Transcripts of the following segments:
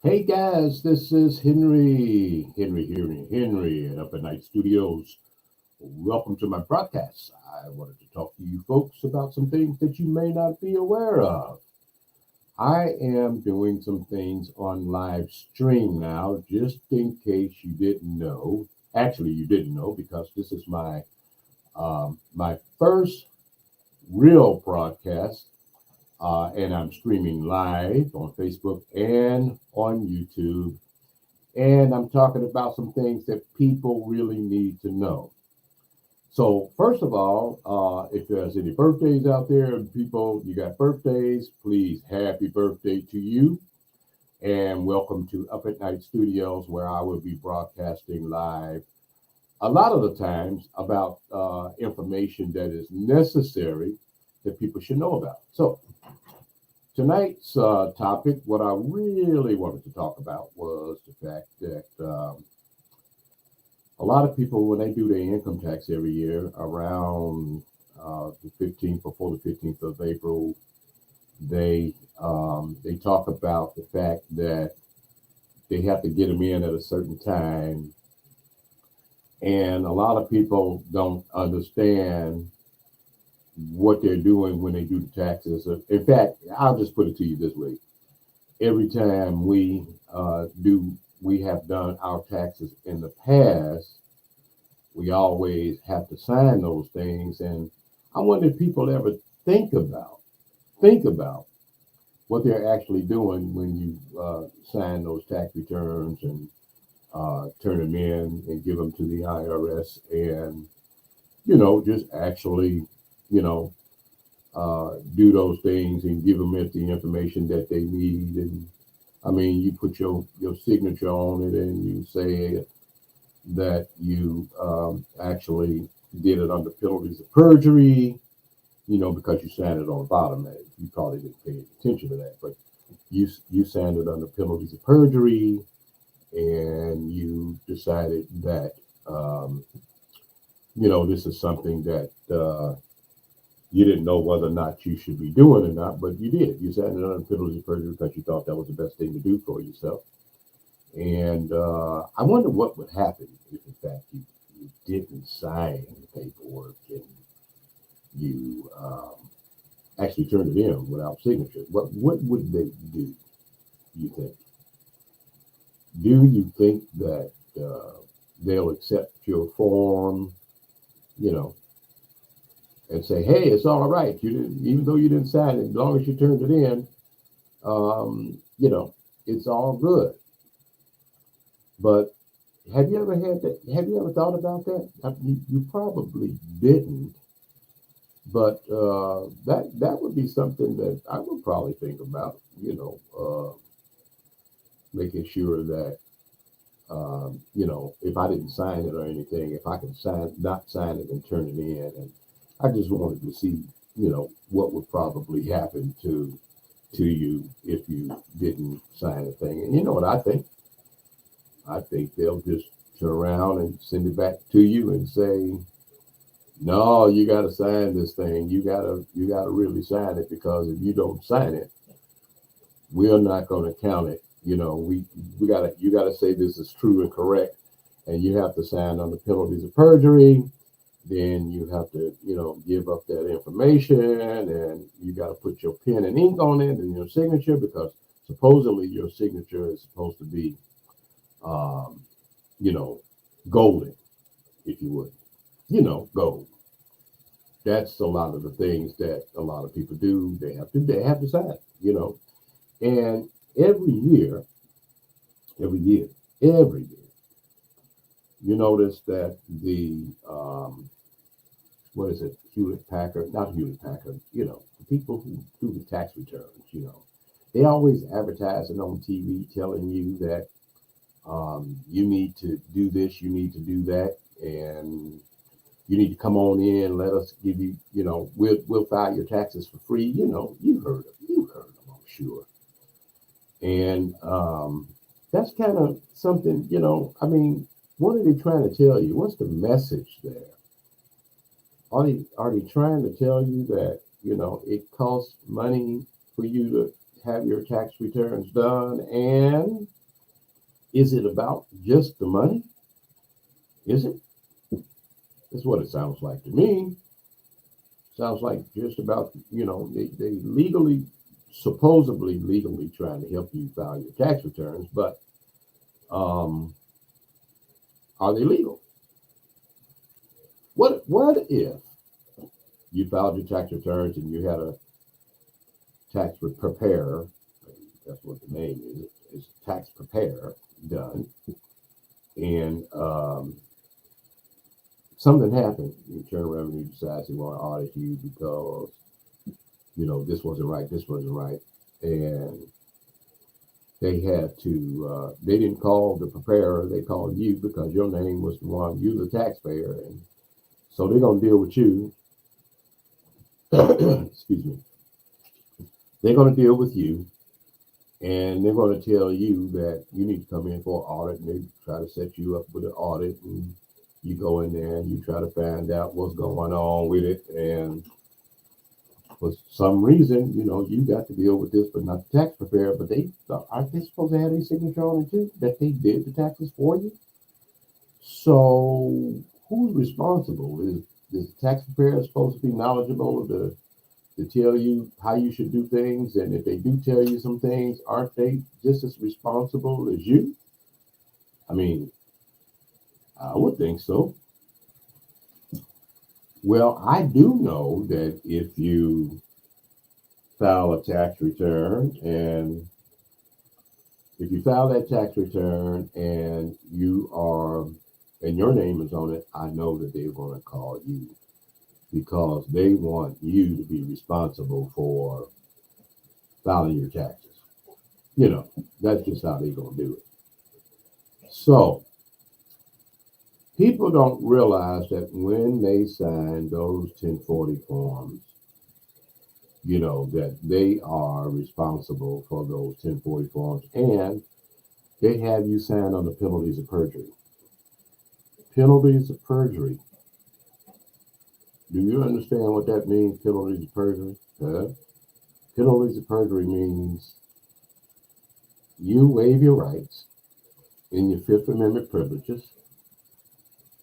Hey guys, this is Henry at Up at Night Studios. Welcome to my broadcast. I wanted to talk to you folks about some things that you may not be aware of. I am doing some things on live stream now, just in case you didn't know. Actually, you didn't know because this is my first real broadcast, and I'm streaming live on Facebook and on YouTube. And I'm talking about some things that people really need to know. So, first of all, if there's any birthdays out there, people, you got birthdays, please, happy birthday to you. And welcome to Up at Night Studios, where I will be broadcasting live a lot of the times about information that is necessary that people should know about. So, tonight's topic, what I really wanted to talk about was the fact that a lot of people, when they do their income tax every year around the 15th, before the 15th of April, they talk about the fact that they have to get them in at a certain time, and a lot of people don't understand what they're doing when they do the taxes. In fact, I'll just put it to you this way: every time we have done our taxes in the past, we always have to sign those things. And I wonder if people ever think about what they're actually doing when you sign those tax returns and turn them in and give them to the IRS, and just actually you know do those things and give them the information that they need. And I mean, you put your signature on it and you say that you actually did it under penalties of perjury, because you signed it on the bottom. You probably didn't pay attention to that, but you signed it under penalties of perjury, and you decided that this is something that you didn't know whether or not you should be doing or not, but you did. You signed it under penalties of perjury because you thought that was the best thing to do for yourself. And I wonder what would happen if, in fact, you didn't sign the paperwork and you actually turned it in without signature. What would they do, you think? Do you think that they'll accept your form, and say, hey, it's all right. You didn't, even though you didn't sign it, as long as you turned it in, it's all good. But have you ever had that? Have you ever thought about that? You probably didn't, but that would be something that I would probably think about. Making sure that if I didn't sign it or anything, if I could not sign it and turn it in, and I just wanted to see, what would probably happen to you if you didn't sign a thing. And you know what I think? I think they'll just turn around and send it back to you and say, no, you got to sign this thing. You gotta really sign it, because if you don't sign it, we're not going to count it. You gotta say this is true and correct, and you have to sign under penalties of perjury. Then you have to, give up that information, and you got to put your pen and ink on it and your signature, because supposedly your signature is supposed to be um, golden, if you would, gold. That's a lot of the things that a lot of people do. They have to sign, and every year, every year, you notice that the what is it, Hewlett Packard, not Hewlett Packard, the people who do the tax returns, they always advertising on TV telling you that you need to do this, you need to do that, and you need to come on in. Let us give you, we'll file your taxes for free. You've heard them, I'm sure. And that's kind of something, I mean, what are they trying to tell you? What's the message there? Are they trying to tell you that, it costs money for you to have your tax returns done, and Is it about just the money? Is it? That's what it sounds like to me. Sounds like just about, they legally, supposedly legally trying to help you file your tax returns, but um, are they legal? What if you filed your tax returns and you had a tax preparer, that's what the name is tax preparer done, and something happened. The Internal Revenue decides they want to audit you because this wasn't right, and they had to. They didn't call the preparer; they called you because your name was the one. You, the taxpayer, and so they're gonna deal with you. Excuse me. They're gonna deal with you, and they're gonna tell you that you need to come in for an audit, and they try to set you up with an audit, and you go in there and you try to find out what's going on with it, and for some reason, you got to deal with this, but not the tax preparer. But aren't they supposed to have their signature on it too? That they did the taxes for you. So who's responsible? Is the tax preparer supposed to be knowledgeable to tell you how you should do things? And if they do tell you some things, aren't they just as responsible as you? I mean, I would think so. Well, I do know that if you file a tax return and if you file that tax return and your name is on it, I know that they're going to call you because they want you to be responsible for filing your taxes. That's just how they're going to do it. So people don't realize that when they sign those 1040 forms, that they are responsible for those 1040 forms, and they have you sign on the penalties of perjury. Penalties of perjury. Do you understand what that means, penalties of perjury? Penalties of perjury means you waive your rights in your Fifth Amendment privileges,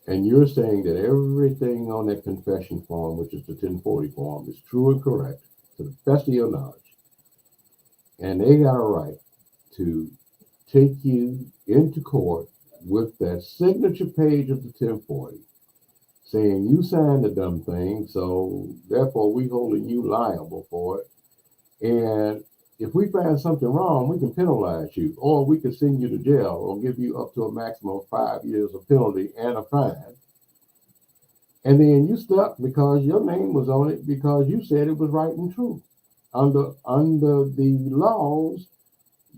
and you're saying that everything on that confession form, which is the 1040 form, is true and correct to the best of your knowledge. And they got a right to take you into court with that signature page of the 1040 saying you signed the dumb thing, so therefore we holding you liable for it. And if we find something wrong, we can penalize you, or we can send you to jail, or give you up to a maximum of 5 years of penalty and a fine. And then you stuck because your name was on it because you said it was right and true. Under the laws,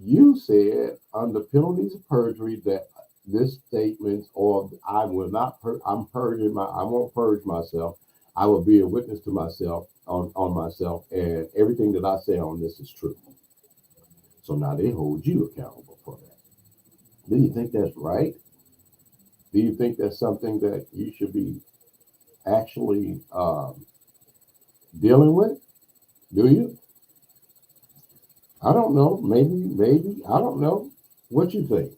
you said under penalties of perjury that this statement, or I will not, I won't purge myself. I will be a witness to myself on myself, and everything that I say on this is true. So now they hold you accountable for that. Do you think that's right? Do you think that's something that you should be actually dealing with? Do you? I don't know. Maybe. I don't know. What you think?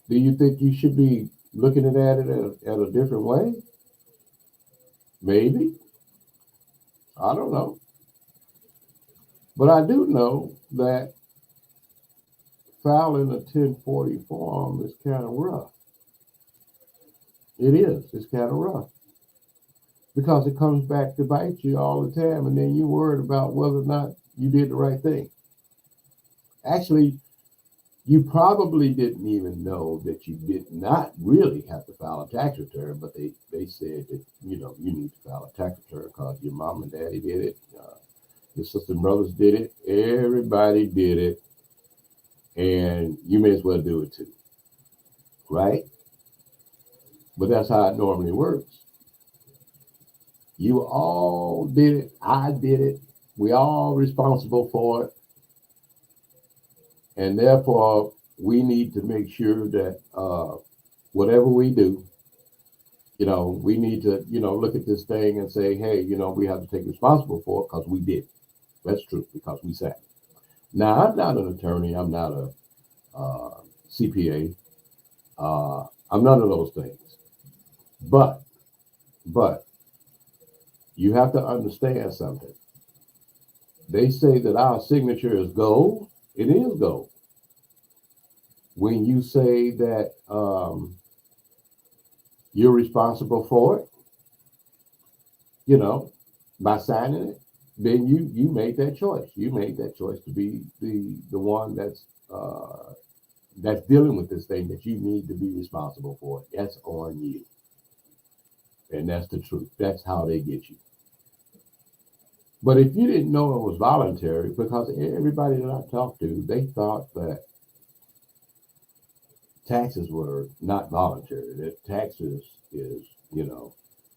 Do you think you should be looking at it at a different way? Maybe. I don't know. But I do know that filing a 1040 form is kind of rough. It is. It's kind of rough. Because it comes back to bite you all the time, and then you're worried about whether or not you did the right thing. Actually, you probably didn't even know that you did not really have to file a tax return, but they said that, you need to file a tax return because your mom and daddy did it, your sister and brothers did it, everybody did it, and you may as well do it too, right? But that's how it normally works. You all did it, I did it, we all responsible for it. And therefore, we need to make sure that whatever we do, we need to, look at this thing and say, hey, we have to take responsible for it because we did. That's true, because we said it. Now, I'm not an attorney. I'm not a CPA. I'm none of those things. But, but you have to understand something. They say that our signature is gold. It is gold. When you say that you're responsible for it, you know, by signing it, then you made that choice. You made that choice to be the one that's dealing with this thing that you need to be responsible for. That's on you, and that's the truth. That's how they get you. But if you didn't know it was voluntary, because everybody that I talked to, they thought that taxes were not voluntary. That taxes is,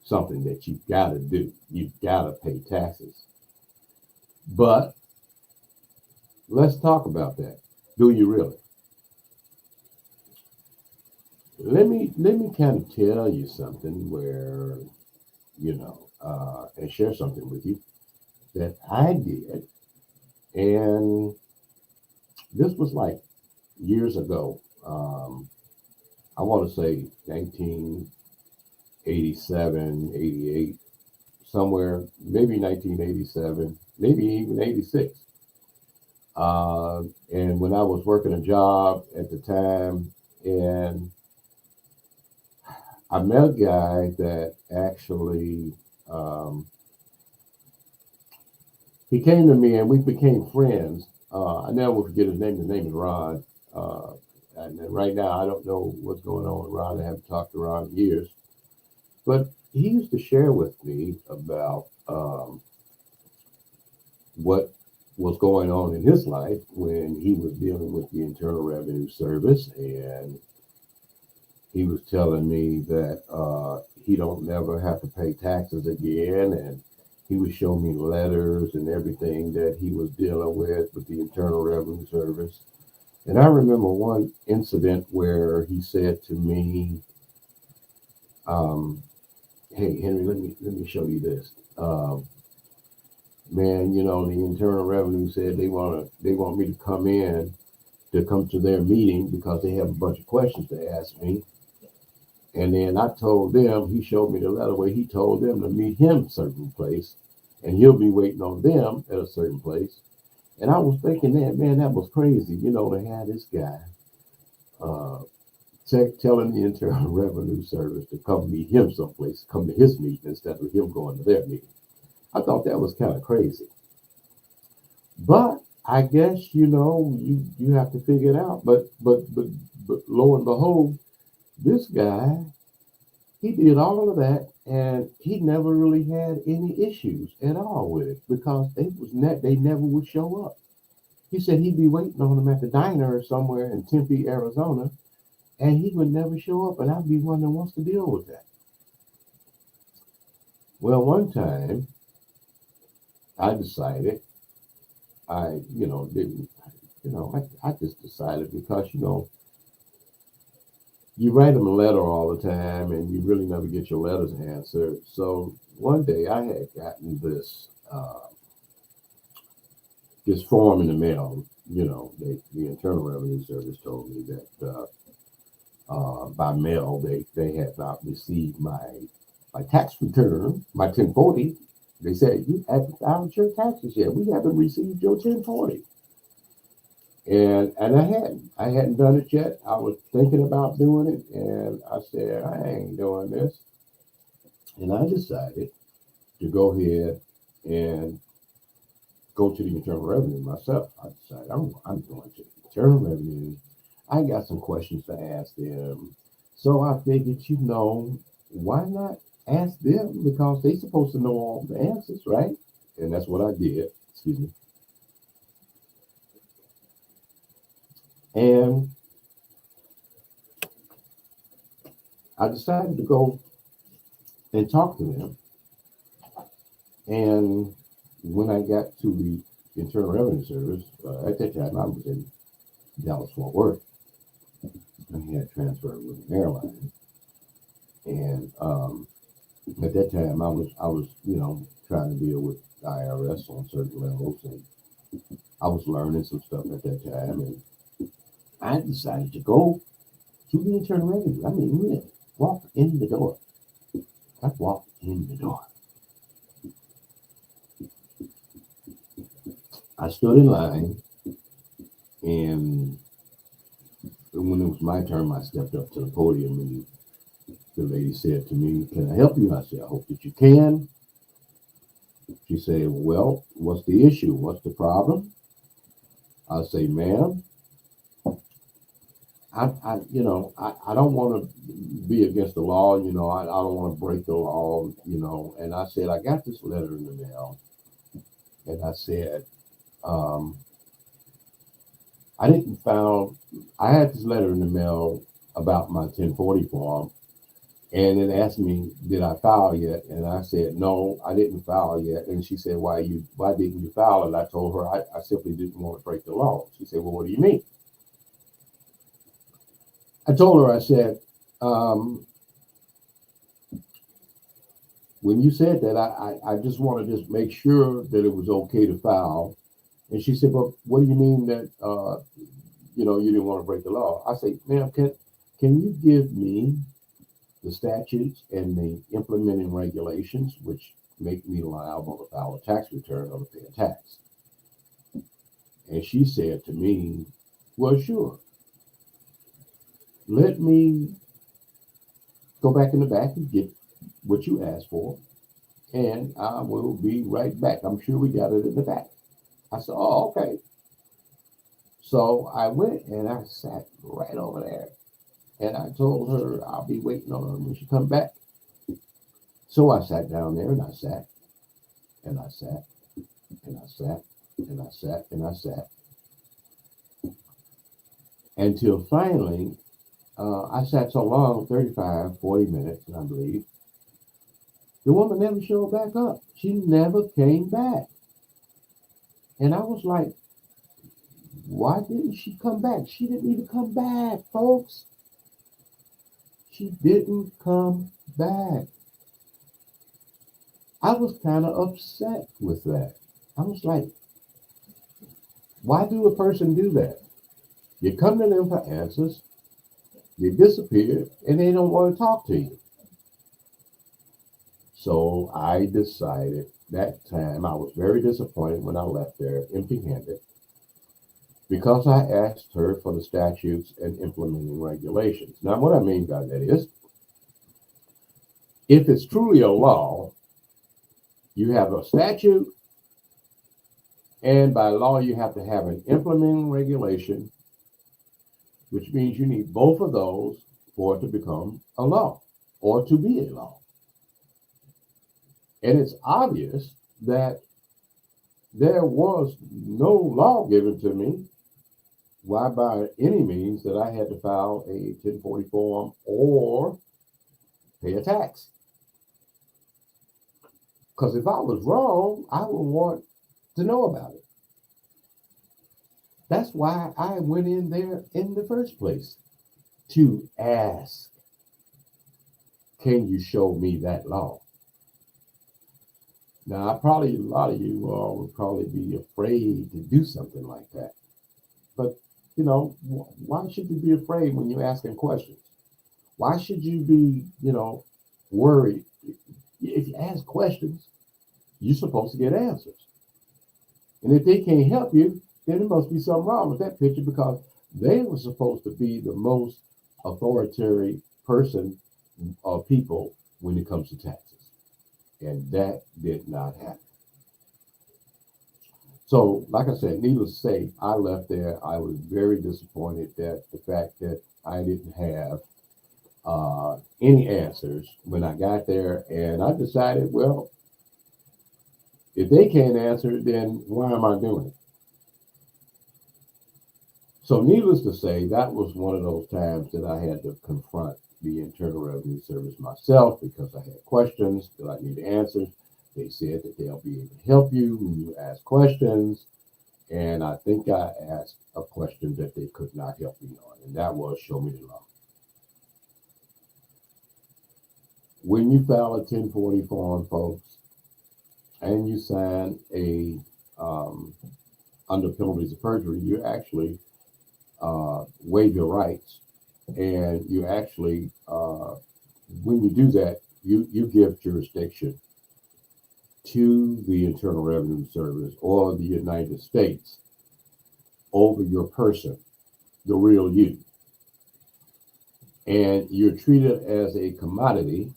something that you got to do. You got to pay taxes. But let's talk about that. Do you really? Let me kind of tell you something where, and share something with you that I did. And this was like years ago. I want to say 1987, 88, somewhere, maybe 1987, maybe even 86. And when I was working a job at the time, and I met a guy that actually, he came to me and we became friends. I never will forget his name. His name is Ron. And right now, I don't know what's going on with Ron. I haven't talked to Ron in years. But he used to share with me about what was going on in his life when he was dealing with the Internal Revenue Service. And he was telling me that he don't never have to pay taxes again. And he would show me letters and everything that he was dealing with the Internal Revenue Service. And I remember one incident where he said to me, "Hey Henry, let me show you this. Man, the Internal Revenue said they want me to come to their meeting because they have a bunch of questions to ask me." And then I told them, he showed me the letter where he told them to meet him a certain place, and he'll be waiting on them at a certain place. And I was thinking that, man, that was crazy, to have this guy telling the Internal Revenue Service to come meet him someplace, come to his meeting instead of him going to their meeting. I thought that was kind of crazy. But I guess, you have to figure it out. But lo and behold, this guy, he did all of that, and he never really had any issues at all with it because they never would show up. He said he'd be waiting on them at the diner or somewhere in Tempe, Arizona, and he would never show up, and I'd be one that wants to deal with that. Well, one time I decided didn't, I just decided because, you write them a letter all the time and you really never get your letters answered. So one day I had gotten this form in the mail. The Internal Revenue Service told me that by mail they had not received my tax return, my 1040. They said, "You haven't filed your taxes yet. We haven't received your 1040." And I hadn't done it yet. I was thinking about doing it, and I said, I ain't doing this. And I decided to go ahead and go to the Internal Revenue myself. I decided I'm going to the Internal Revenue. I got some questions to ask them. So I figured, why not ask them, because they're supposed to know all the answers, right? And that's what I did. Excuse me. And I decided to go and talk to them. And when I got to the Internal Revenue Service, at that time I was in Dallas Fort Worth. I had transferred with an airline, and at that time I was trying to deal with IRS on certain levels, and I was learning some stuff at that time, and I decided to go to the Internal Revenue. I mean, really, walk in the door. I walked in the door. I stood in line, and when it was my turn, I stepped up to the podium, and the lady said to me, "Can I help you?" I said, "I hope that you can." She said, "Well, what's the issue? What's the problem?" I say, "Ma'am, I don't want to be against the law. I don't want to break the law. And I said, I got this letter in the mail, and I said, um, I didn't file. I had this letter in the mail about my 1040 form, and it asked me, did I file yet? And I said, no, I didn't file yet. And she said, why didn't you file it? I told her I simply didn't want to break the law. She said, well, what do you mean? I told her, I said, um, when you said that, I just want to just make sure that it was okay to file. And she said, well, what do you mean that, you didn't want to break the law? I say, ma'am, can you give me the statutes and the implementing regulations, which make me liable to file a tax return or to pay a tax? And she said to me, well, sure. Let me go back in the back and get what you asked for, and I will be right back. I'm sure we got it in the back. I said, oh, okay. So I went and I sat right over there, and I told her I'll be waiting on her when she come back. So I sat down there, and I sat, and I sat, and I sat, and I sat, and I sat, until finally I sat so long, 35, 40 minutes, I believe. The woman never showed back up. She never came back. And I was like, why didn't she come back? She didn't even come back, folks. She didn't come back. I was kind of upset with that. I was like, why do a person do that? You come to them for answers, you disappear, and they don't want to talk to you. So I decided that time, I was very disappointed when I left there empty handed, because I asked her for the statutes and implementing regulations. Now, what I mean by that is, if it's truly a law, you have a statute, and by law, you have to have an implementing regulation, which means you need both of those for it to become a law or to be a law. And it's obvious that there was no law given to me why by any means that I had to file a 1040 form or pay a tax. Because if I was wrong, I would want to know about it. That's why I went in there in the first place, to ask, can you show me that law? Now, a lot of you all would probably be afraid to do something like that. But, why should you be afraid when you're asking questions? Why should you be, worried? If you ask questions, you're supposed to get answers. And if they can't help you, then there must be something wrong with that picture, because they were supposed to be the most authoritarian person or people when it comes to taxes. And that did not happen. So, like I said, needless to say, I left there. I was very disappointed that the fact that I didn't have any answers when I got there. And I decided, well, if they can't answer, then why am I doing it? So, needless to say, that was one of those times that I had to confront the Internal Revenue Service myself, because I had questions that I needed answers. They said that they'll be able to help you when you ask questions. And I think I asked a question that they could not help me on, and that was, show me the law. When you file a 1040 form, folks, and you sign a under penalties of perjury, you're actually waive your rights, and you actually, when you do that, you give jurisdiction to the Internal Revenue Service or the United States over your person, the real you. And you're treated as a commodity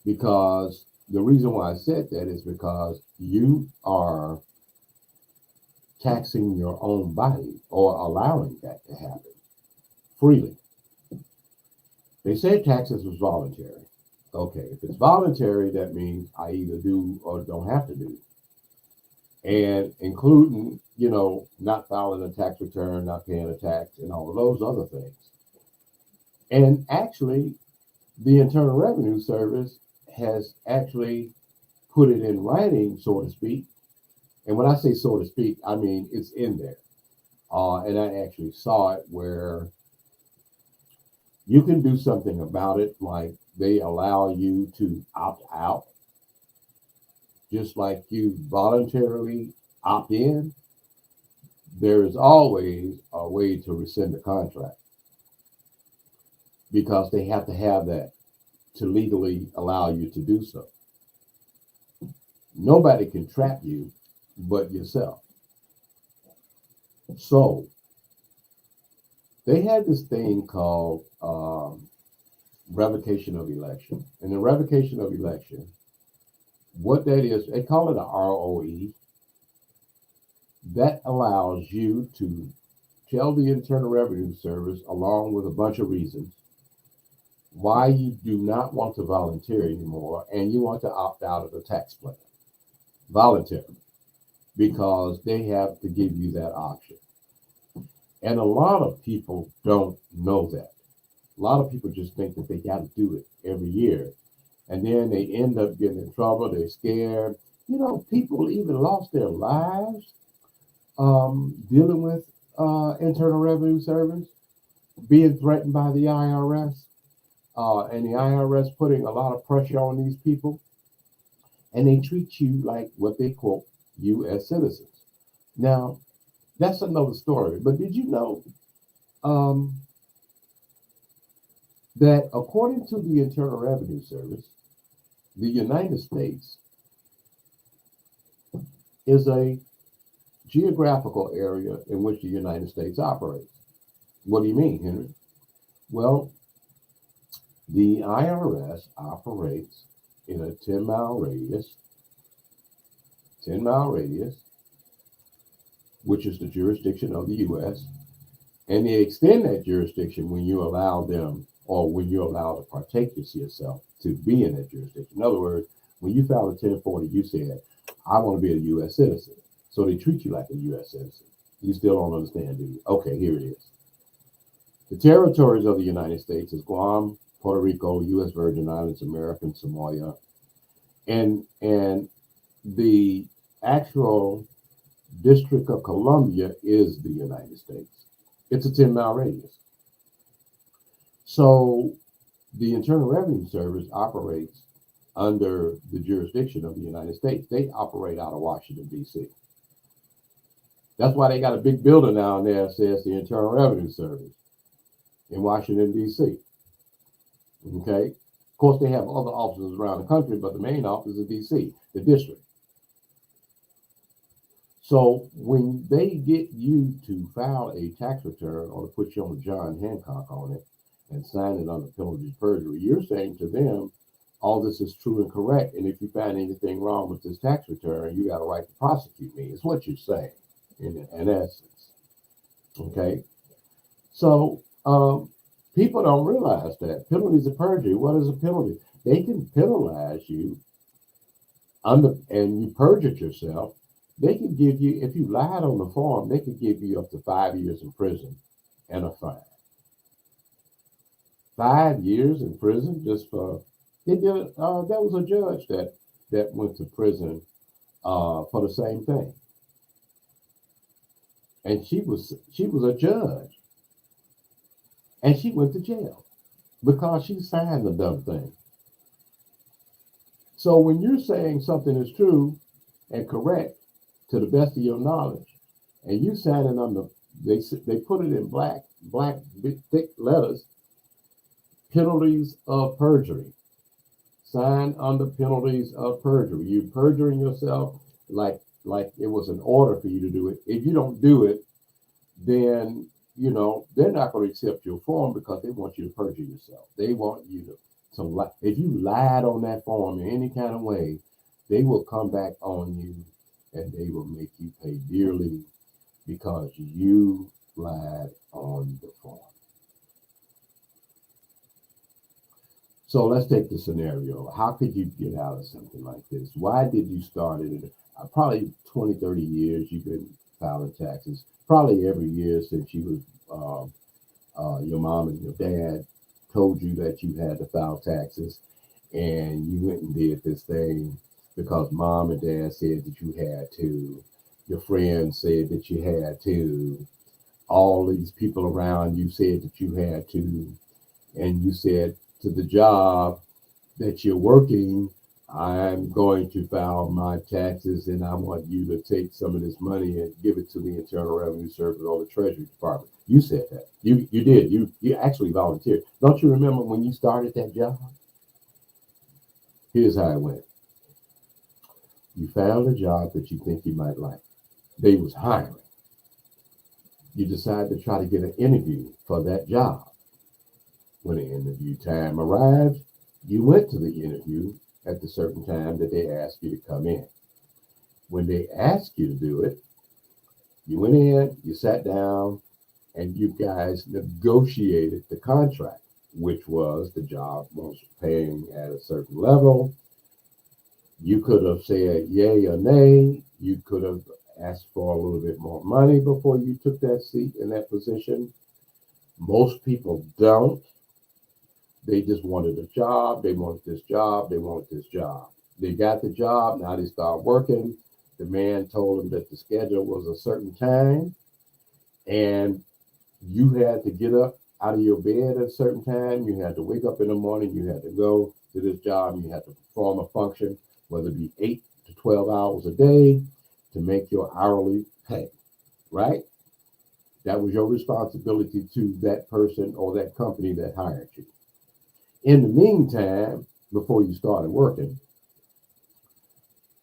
because the reason why I said that is because you are taxing your own body or allowing that to happen freely. They say taxes was voluntary. Okay, if it's voluntary, that means I either do or don't have to do. And including, not filing a tax return, not paying a tax, and all of those other things. And actually, the Internal Revenue Service has actually put it in writing, so to speak. And when I say so to speak, I mean it's in there. And I actually saw it where you can do something about it, like they allow you to opt out, just like you voluntarily opt in. There is always a way to rescind the contract because they have to have that to legally allow you to do so. Nobody can trap you but yourself. So they had this thing called revocation of election. And the revocation of election, what that is, they call it a ROE. That allows you to tell the Internal Revenue Service, along with a bunch of reasons, why you do not want to volunteer anymore and you want to opt out of the tax plan voluntarily, because they have to give you that option. And a lot of people don't know that. A lot of people just think that they got to do it every year. And then they end up getting in trouble. They're scared. People even lost their lives dealing with Internal Revenue Service, being threatened by the IRS, and the IRS putting a lot of pressure on these people. And they treat you like what they call U.S. citizens. Now, that's another story. But did you know that according to the Internal Revenue Service, the United States is a geographical area in which the United States operates? What do you mean, Henry? Well, the IRS operates in a 10-mile radius, which is the jurisdiction of the U.S., and they extend that jurisdiction when you allow them, or when you're allowed to partake yourself to be in that jurisdiction. In other words, when you filed a 1040, you said, I want to be a U.S. citizen. So they treat you like a U.S. citizen. You still don't understand, do you? Okay, here it is. The territories of the United States is Guam, Puerto Rico, U.S. Virgin Islands, American Samoa, and the actual District of Columbia is the United States. It's a 10-mile radius. So the Internal Revenue Service operates under the jurisdiction of the United States. They operate out of Washington, D.C. That's why they got a big building down there that says the Internal Revenue Service in Washington, D.C. Okay? Of course, they have other offices around the country, but the main office is D.C., the district. So when they get you to file a tax return or to put you on John Hancock on it and sign it under penalty of perjury, you're saying to them, all this is true and correct. And if you find anything wrong with this tax return, you got a right to prosecute me. It's what you're saying in essence. Okay? So people don't realize that. Penalties of perjury, what is a penalty? They can penalize you and you perjured yourself. They could give you, if you lied on the form, they could give you up to 5 years in prison and a fine. 5 years in prison just for, there was a judge that went to prison for the same thing. And she was a judge. And she went to jail because she signed the dumb thing. So when you're saying something is true and correct, to the best of your knowledge, and you signing under They put it in black big thick letters. Penalties of perjury. Sign under penalties of perjury. You perjuring yourself like it was an order for you to do it. If you don't do it, then they're not going to accept your form because they want you to perjure yourself. They want you to lie. If you lied on that form in any kind of way, they will come back on you and they will make you pay dearly because you lied on the form. So let's take the scenario. How could you get out of something like this? Why did you start it? Probably 20, 30 years you've been filing taxes. Probably every year since you was your mom and your dad told you that you had to file taxes, and you went and did this thing because mom and dad said that you had to. Your friends said that you had to. All these people around you said that you had to, and you said to the job that you're working, I'm going to file my taxes and I want you to take some of this money and give it to the Internal Revenue Service or the Treasury Department. You said that. You did. You actually volunteered. Don't you remember when you started that job? Here's how it went. You found a job that you think you might like. They was hiring. You decided to try to get an interview for that job. When the interview time arrived, you went to the interview at the certain time that they asked you to come in. When they asked you to do it, you went in, you sat down, and you guys negotiated the contract, which was the job was paying at a certain level. You could have said yay or nay. You could have asked for a little bit more money before you took that seat in that position. Most people don't. They just wanted a job. They wanted this job. They wanted this job. They got the job. Now they start working. The man told them that the schedule was a certain time, and you had to get up out of your bed at a certain time. You had to wake up in the morning. You had to go to this job. You had to perform a function, whether it be 8 to 12 hours a day, to make your hourly pay, right? That was your responsibility to that person or that company that hired you. In the meantime, before you started working,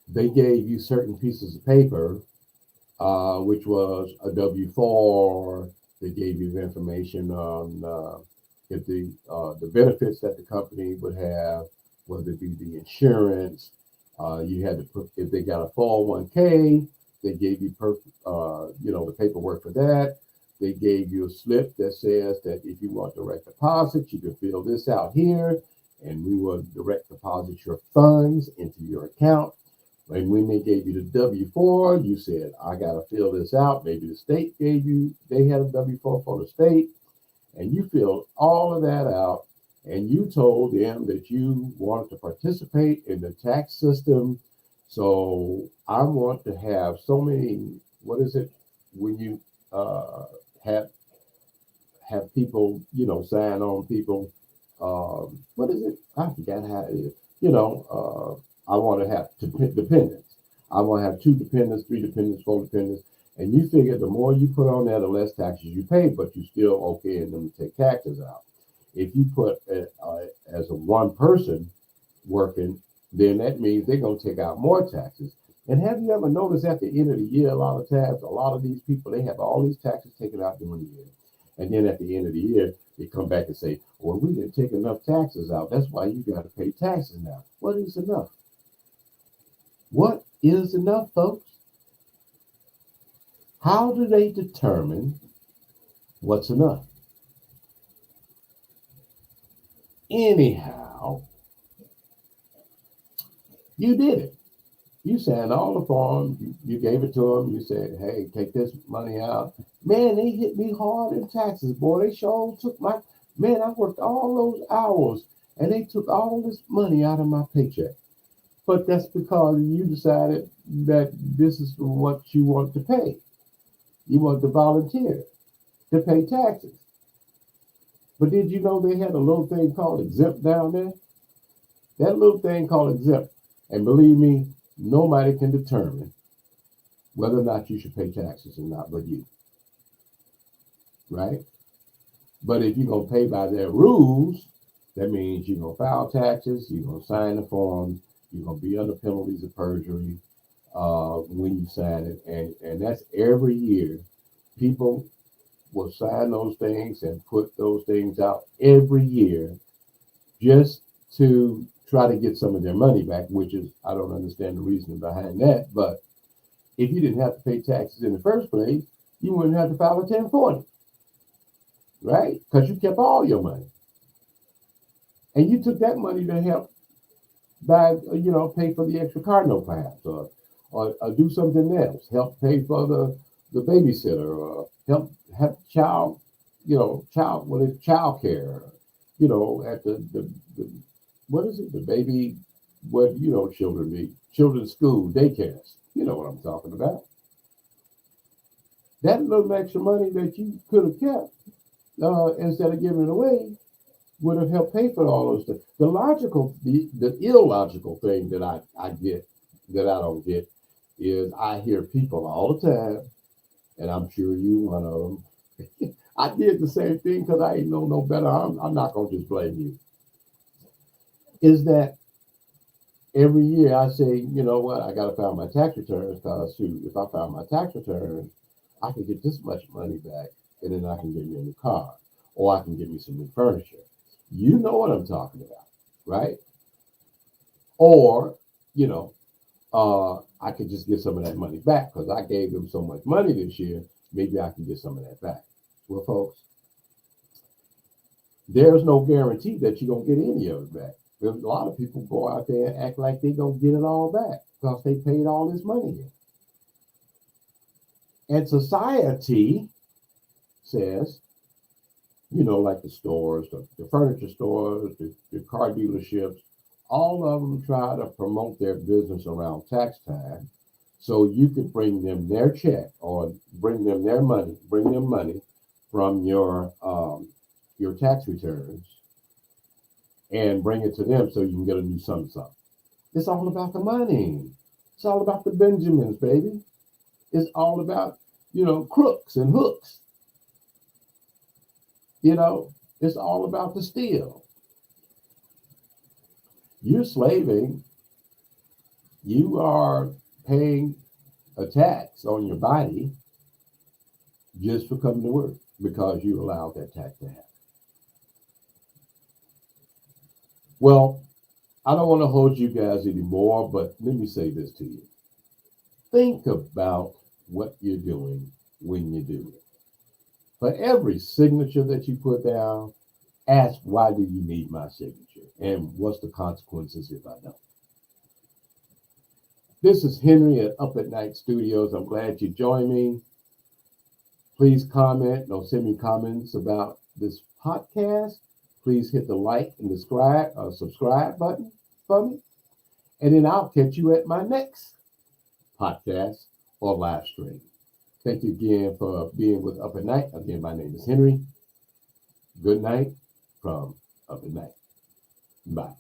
they gave you certain pieces of paper, which was a W-4. They gave you information on if the benefits that the company would have, whether it be the insurance. You had to put, if they got a 401k, they gave you the paperwork for that. They gave you a slip that says that if you want direct deposit, you can fill this out here, and we will direct deposit your funds into your account. And when they gave you the W-4, you said, I got to fill this out. Maybe the state they had a W-4 for the state, and you filled all of that out, and you told them that you wanted to participate in the tax system. So I want to have so many, what is it, when you have people, sign on people. What is it? I forgot how it is. I want to have dependents. I want to have 2 dependents, 3 dependents, 4 dependents. And you figure the more you put on there, the less taxes you pay, but you still okay in them to take taxes out. If you put as a one person working, then that means they're going to take out more taxes. And have you ever noticed at the end of the year, a lot of times, a lot of these people, they have all these taxes taken out during the year. And then at the end of the year, they come back and say, well, we didn't take enough taxes out. That's why you got to pay taxes now. What is enough? What is enough, folks? How do they determine what's enough? Anyhow, you did it. You signed all the forms. You gave it to them. You said, hey, take this money out. Man, they hit me hard in taxes, boy. They sure took I worked all those hours, and they took all this money out of my paycheck. But that's because you decided that this is what you want to pay. You want to volunteer to pay taxes. But did you know they had a little thing called exempt down there? That little thing called exempt. And believe me, nobody can determine whether or not you should pay taxes or not but you. right? But if you're going to pay by their rules, that means you're going to file taxes, you're going to sign the form, you're going to be under penalties of perjury when you sign it. And that's every year. People will sign those things and put those things out every year just to try to get some of their money back, which is, I don't understand the reasoning behind that. But if you didn't have to pay taxes in the first place, you wouldn't have to file a 1040, right? Because you kept all your money. And you took that money to help buy, pay for the extra car note perhaps, or do something else, help pay for the babysitter, or help child, child care, at the what is it, the baby, what, children need, children's school, daycares, you know what I'm talking about. That little extra money that you could have kept instead of giving it away would have helped pay for all those things. The illogical thing that I get, that I don't get, is I hear people all the time, and I'm sure you one of them. I did the same thing because I ain't know no better. I'm not going to just blame you. Is that every year I say, you know what, I got to file my tax returns because, shoot, if I file my tax returns, I can get this much money back, and then I can get me a new car, or I can get me some new furniture. You know what I'm talking about, right? Or, I could just get some of that money back because I gave them so much money this year. Maybe I can get some of that back. Well, folks, there's no guarantee that you're going to get any of it back. There's a lot of people go out there and act like they're going to get it all back because they paid all this money in. And society says, like the stores, the furniture stores, the car dealerships, all of them try to promote their business around tax time so you could bring them their check or bring them money from your tax returns and bring it to them so you can get a new something. It's all about the money. It's all about the Benjamins, baby. It's all about, crooks and hooks. It's all about the steal. You're slaving. You are paying a tax on your body just for coming to work because you allowed that tax to happen. Well, I don't want to hold you guys anymore, but let me say this to you. Think about what you're doing when you do it. For every signature that you put down, ask, why do you need my signature? And what's the consequences if I don't? This is Henry at Up at Night Studios. I'm glad you joined me. Please comment or send me comments about this podcast. Please hit the like and subscribe button for me. And then I'll catch you at my next podcast or live stream. Thank you again for being with Up at Night. Again, my name is Henry. Good night from Up at Night. Bye.